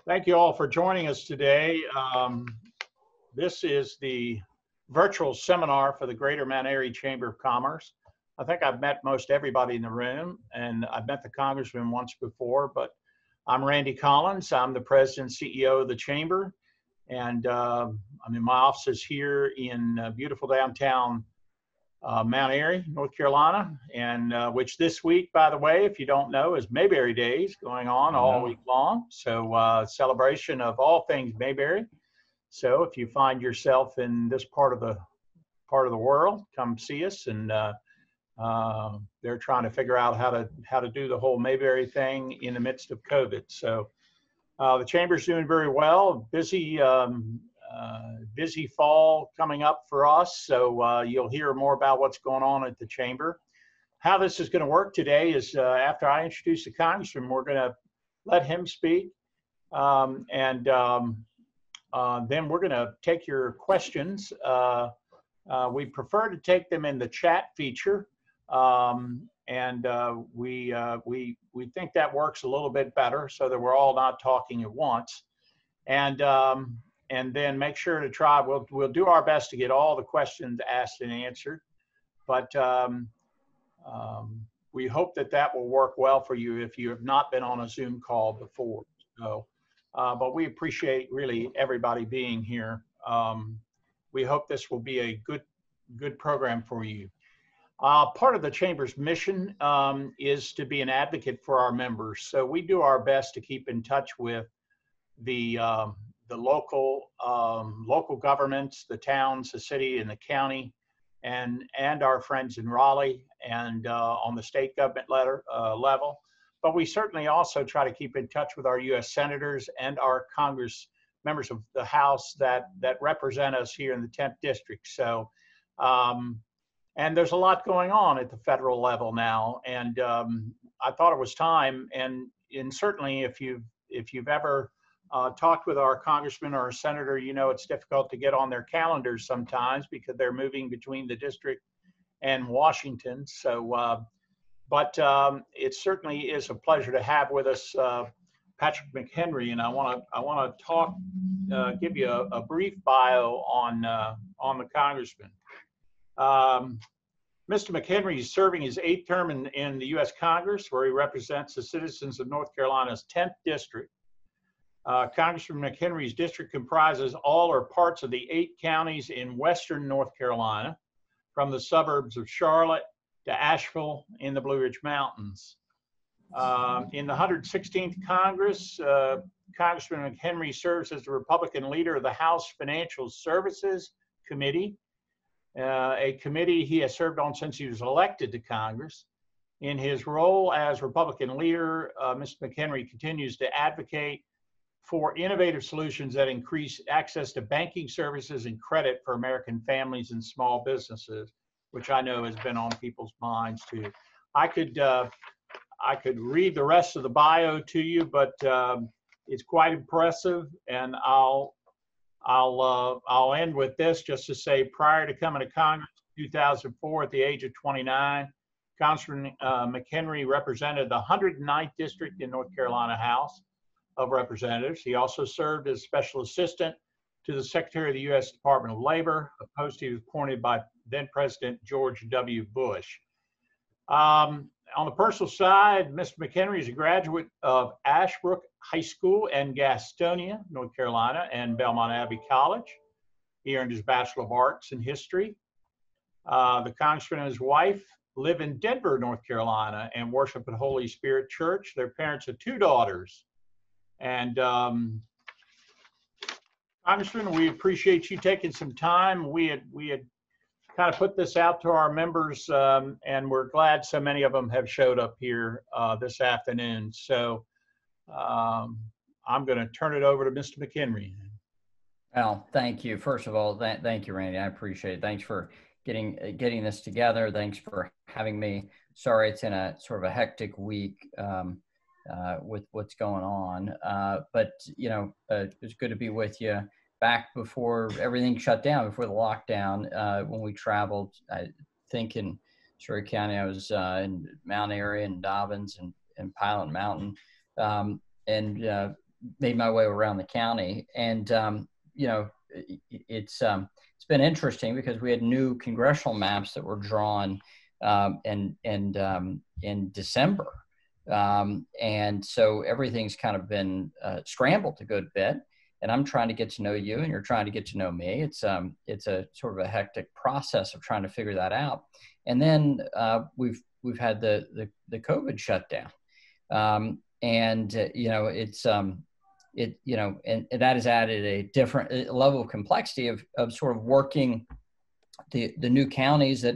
Thank you all for joining us today. This is the virtual seminar for the Greater Mount Airy Chamber of Commerce. I think I've met most everybody in the room, and I've met the Congressman once before, but I'm Randy Collins. I'm the President and CEO of the Chamber, and I'm in my offices here in beautiful downtown Mount Airy, North Carolina, and which this week, by the way, if you don't know, is Mayberry Days going on all week long. So celebration of all things Mayberry. So if you find yourself in this part of the world, come see us. And they're trying to figure out how to do the whole Mayberry thing in the midst of COVID. So the Chamber's doing very well. Busy fall coming up for us, so you'll hear more about what's going on at the Chamber. How this is going to work today is after I introduce the Congressman, we're going to let him speak, and then we're going to take your questions. We prefer to take them in the chat feature, and we think that works a little bit better so that we're all not talking at once. And then make sure to try, we'll do our best to get all the questions asked and answered, but we hope that will work well for you if you have not been on a Zoom call before. So, but we appreciate really everybody being here. We hope this will be a good program for you. Part of the Chamber's mission is to be an advocate for our members. So we do our best to keep in touch with the local governments, the towns, the city, and the county, and our friends in Raleigh and on the state government level. But we certainly also try to keep in touch with our U.S. senators and our Congress members of the House that represent us here in the 10th District. So, and there's a lot going on at the federal level now, and I thought it was time. And certainly, if you've ever talked with our congressman or a senator, you know it's difficult to get on their calendars sometimes because they're moving between the district and Washington. So, but it certainly is a pleasure to have with us Patrick McHenry, and I want to talk, give you a brief bio on the congressman. Mr. McHenry is serving his 8th term in the U.S. Congress, where he represents the citizens of North Carolina's 10th District. Congressman McHenry's district comprises all or parts of the 8 counties in western North Carolina, from the suburbs of Charlotte to Asheville in the Blue Ridge Mountains. In the 116th Congress, Congressman McHenry serves as the Republican leader of the House Financial Services Committee, a committee he has served on since he was elected to Congress. In his role as Republican leader, Mr. McHenry continues to advocate for innovative solutions that increase access to banking services and credit for American families and small businesses, which I know has been on people's minds too. I could read the rest of the bio to you, but it's quite impressive. And I'll end with this just to say, prior to coming to Congress in 2004, at the age of 29, Congressman McHenry represented the 109th District in North Carolina House of Representatives. He also served as special assistant to the Secretary of the U.S. Department of Labor, a post he was appointed by then President George W. Bush. On the personal side, Mr. McHenry is a graduate of Ashbrook High School in Gastonia, North Carolina, and Belmont Abbey College. He earned his Bachelor of Arts in History. The Congressman and his wife live in Denver, North Carolina, and worship at Holy Spirit Church. They're parents of 2 daughters. And Congressman, we appreciate you taking some time. We had kind of put this out to our members, and we're glad so many of them have showed up here this afternoon. So I'm going to turn it over to Mr. McHenry. Well, thank you. First of all, thank you, Randy. I appreciate it. Thanks for getting this together. Thanks for having me. Sorry, it's in a sort of a hectic week with what's going on, but you know, it's good to be with you. Back before everything shut down, before the lockdown, when we traveled, I think in Surrey County, I was in Mount Airy and Dobbins and Pilot Mountain, and made my way around the county, and it's been interesting because we had new congressional maps that were drawn in December, and so everything's kind of been scrambled a good bit. And I'm trying to get to know you, and you're trying to get to know me. It's a sort of a hectic process of trying to figure that out. And then we've had the COVID shutdown, and that has added a different level of complexity of sort of working the new counties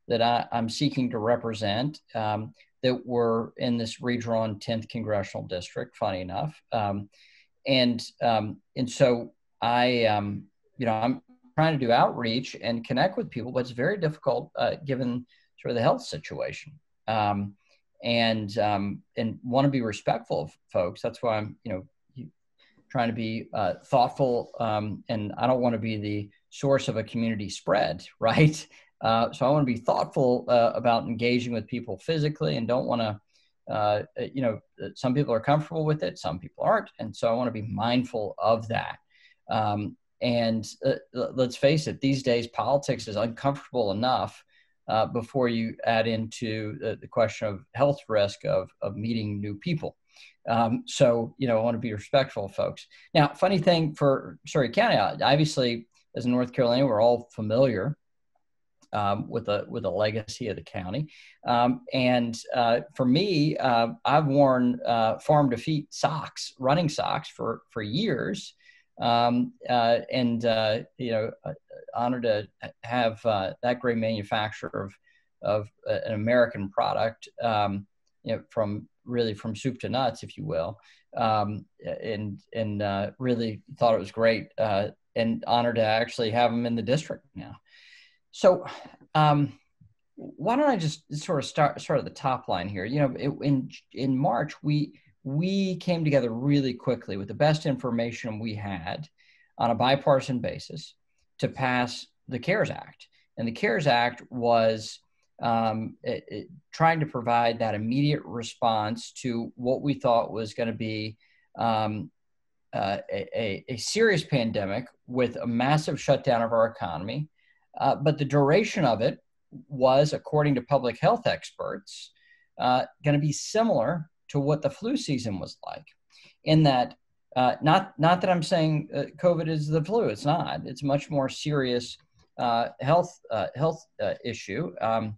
that I'm seeking to represent, that were in this redrawn 10th congressional district. Funny enough. And so I'm trying to do outreach and connect with people, but it's very difficult given sort of the health situation. And want to be respectful of folks. That's why I'm, trying to be thoughtful. And I don't want to be the source of a community spread, right? So I want to be thoughtful about engaging with people physically, and don't want to, some people are comfortable with it, some people aren't. And so I want to be mindful of that. And let's face it, these days, politics is uncomfortable enough before you add into the question of health risk of meeting new people. So, I want to be respectful of folks. Now, funny thing for Surrey County, obviously, as a North Carolinian, we're all familiar with the legacy of the county. And for me, I've worn farm to feet socks, running socks for years. Honored to have that great manufacturer of an American product, from soup to nuts, if you will, and really thought it was great, and honored to actually have them in the district now. So why don't I just sort of start at the top line here? In March, we came together really quickly with the best information we had on a bipartisan basis to pass the CARES Act. And the CARES Act was trying to provide that immediate response to what we thought was going to be a serious pandemic with a massive shutdown of our economy. But the duration of it was, according to public health experts, going to be similar to what the flu season was like, in that not that I'm saying COVID is the flu. It's not. It's a much more serious health issue, but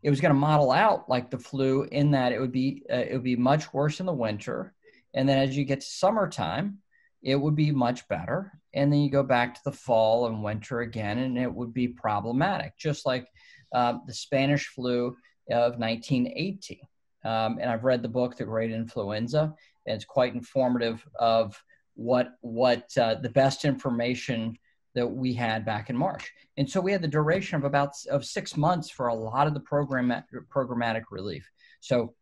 it was going to model out like the flu in that it would be much worse in the winter, and then as you get to summertime, it would be much better. And then you go back to the fall and winter again, and it would be problematic, just like the Spanish flu of 1918. And I've read the book, The Great Influenza, and it's quite informative of what the best information that we had back in March. And so we had the duration of 6 months for a lot of the programmatic relief. So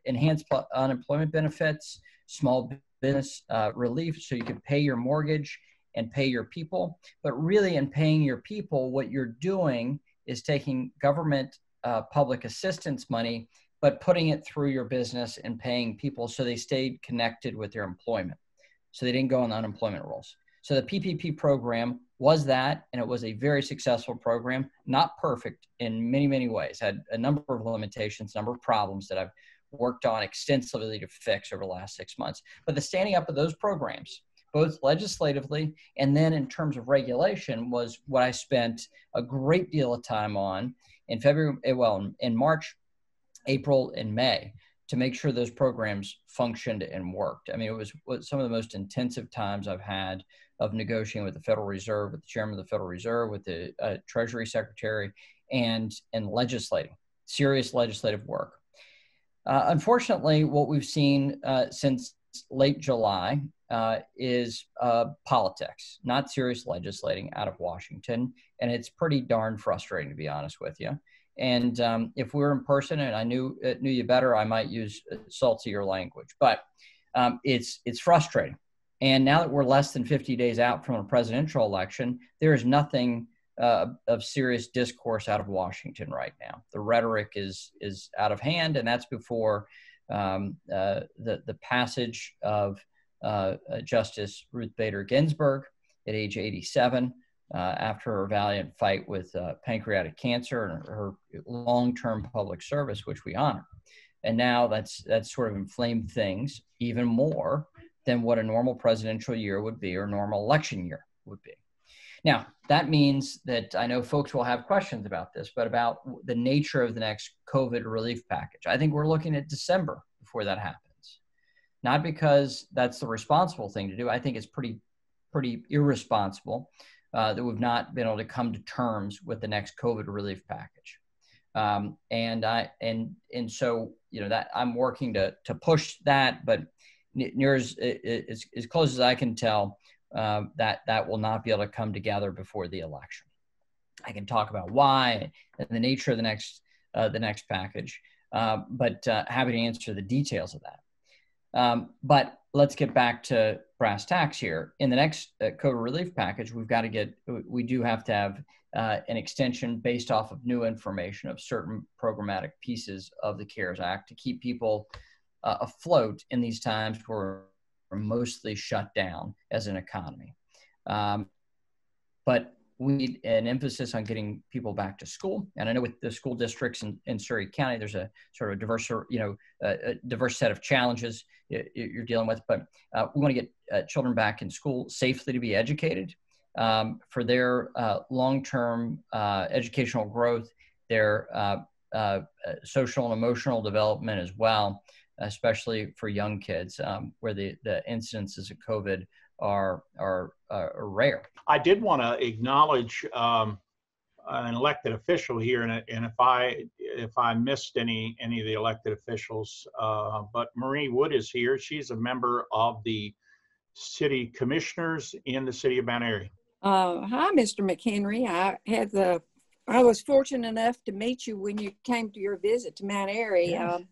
enhanced unemployment benefits, small business relief, so you could pay your mortgage and pay your people. But really, in paying your people, what you're doing is taking government public assistance money, but putting it through your business and paying people so they stayed connected with their employment, so they didn't go on the unemployment rolls. So the PPP program was that, and it was a very successful program, not perfect in many, many ways, had a number of limitations, a number of problems that I've worked on extensively to fix over the last 6 months. But the standing up of those programs, both legislatively and then in terms of regulation, was what I spent a great deal of time on in March, April, and May, to make sure those programs functioned and worked. I mean, it was some of the most intensive times I've had of negotiating with the Federal Reserve, with the chairman of the Federal Reserve, with the Treasury Secretary, and legislating, serious legislative work. Unfortunately, what we've seen since late July is politics, not serious legislating out of Washington. And it's pretty darn frustrating, to be honest with you. And if we were in person and I knew you better, I might use saltier language. But it's frustrating. And now that we're less than 50 days out from a presidential election, there is nothing of serious discourse out of Washington right now. The rhetoric is out of hand, and that's before the passage of Justice Ruth Bader Ginsburg at age 87 after her valiant fight with pancreatic cancer and her long-term public service, which we honor. And now that's sort of inflamed things even more than what a normal presidential year would be or a normal election year would be. Now, that means that I know folks will have questions about this, but about the nature of the next COVID relief package. I think we're looking at December before that happens. Not because that's the responsible thing to do. I think it's pretty irresponsible that we've not been able to come to terms with the next COVID relief package. And so, you know, that I'm working to push that, but near as close as I can tell, that will not be able to come together before the election. I can talk about why and the nature of the next package, but happy to answer the details of that. But let's get back to brass tacks here. In the next COVID relief package, we do have to have an extension based off of new information of certain programmatic pieces of the CARES Act to keep people afloat in these times where we're mostly shut down as an economy. But we need an emphasis on getting people back to school. And I know with the school districts in Surrey County, there's a sort of a diverse set of challenges you're dealing with, but we want to get children back in school safely to be educated for their long-term educational growth, their social and emotional development as well, especially for young kids where the incidences of COVID are rare. I did want to acknowledge an elected official here, and if I missed any of the elected officials, but Marie Wood is here. She's a member of the city commissioners in the city of Mount Airy. Hi, Mr. McHenry. I was fortunate enough to meet you when you came to your visit to Mount Airy. Yes.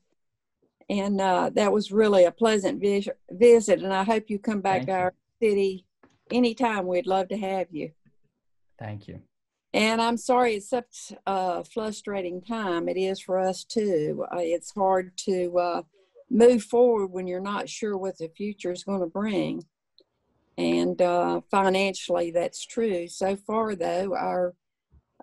And that was really a pleasant visit, and I hope you come back to our city anytime. We'd love to have you. Thank you. And I'm sorry it's such a frustrating time. It is for us too. It's hard to move forward when you're not sure what the future is going to bring. And financially, that's true. So far, though,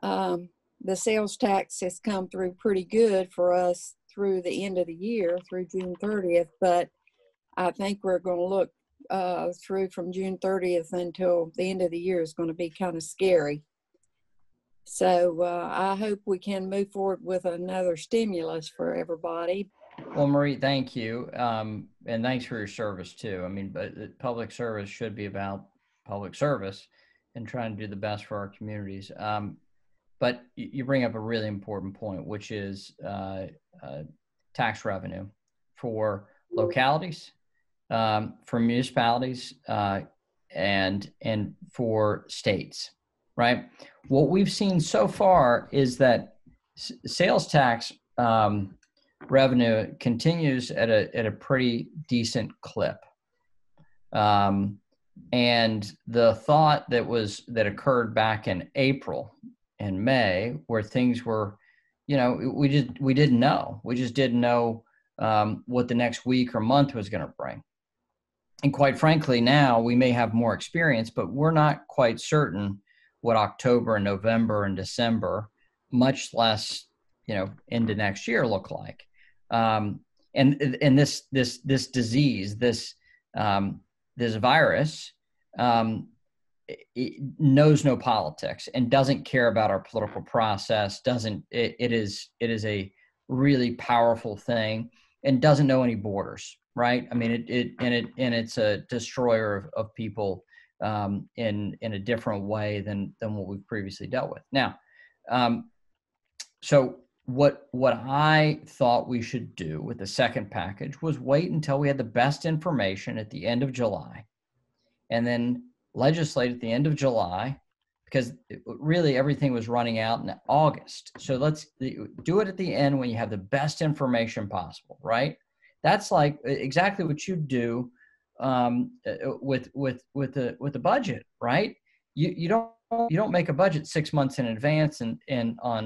the sales tax has come through pretty good for us through the end of the year, through June 30th. But I think we're going to look through from June 30th until the end of the year is going to be kind of scary. So I hope we can move forward with another stimulus for everybody. Well, Marie, thank you. And thanks for your service too. I mean, but public service should be about public service and trying to do the best for our communities. But you bring up a really important point, which is tax revenue for localities, for municipalities, and for states, right? What we've seen so far is that sales tax revenue continues at a pretty decent clip. And the thought that occurred back in April and May, where things were, you know, we didn't know. We just didn't know what the next week or month was going to bring. And quite frankly, now we may have more experience, but we're not quite certain what October and November and December, much less, you know, into next year look like. And this disease, this virus, it knows no politics and doesn't care about our political process. It is a really powerful thing and doesn't know any borders, right? I mean, it's a destroyer of people in a different way than what we've previously dealt with. Now, so what I thought we should do with the second package was wait until we had the best information at the end of July, and then legislate at the end of July, because really everything was running out in August. So let's do it at the end when you have the best information possible, right? That's like exactly what you do with the budget, right? You don't you don't make a budget 6 months in advance and on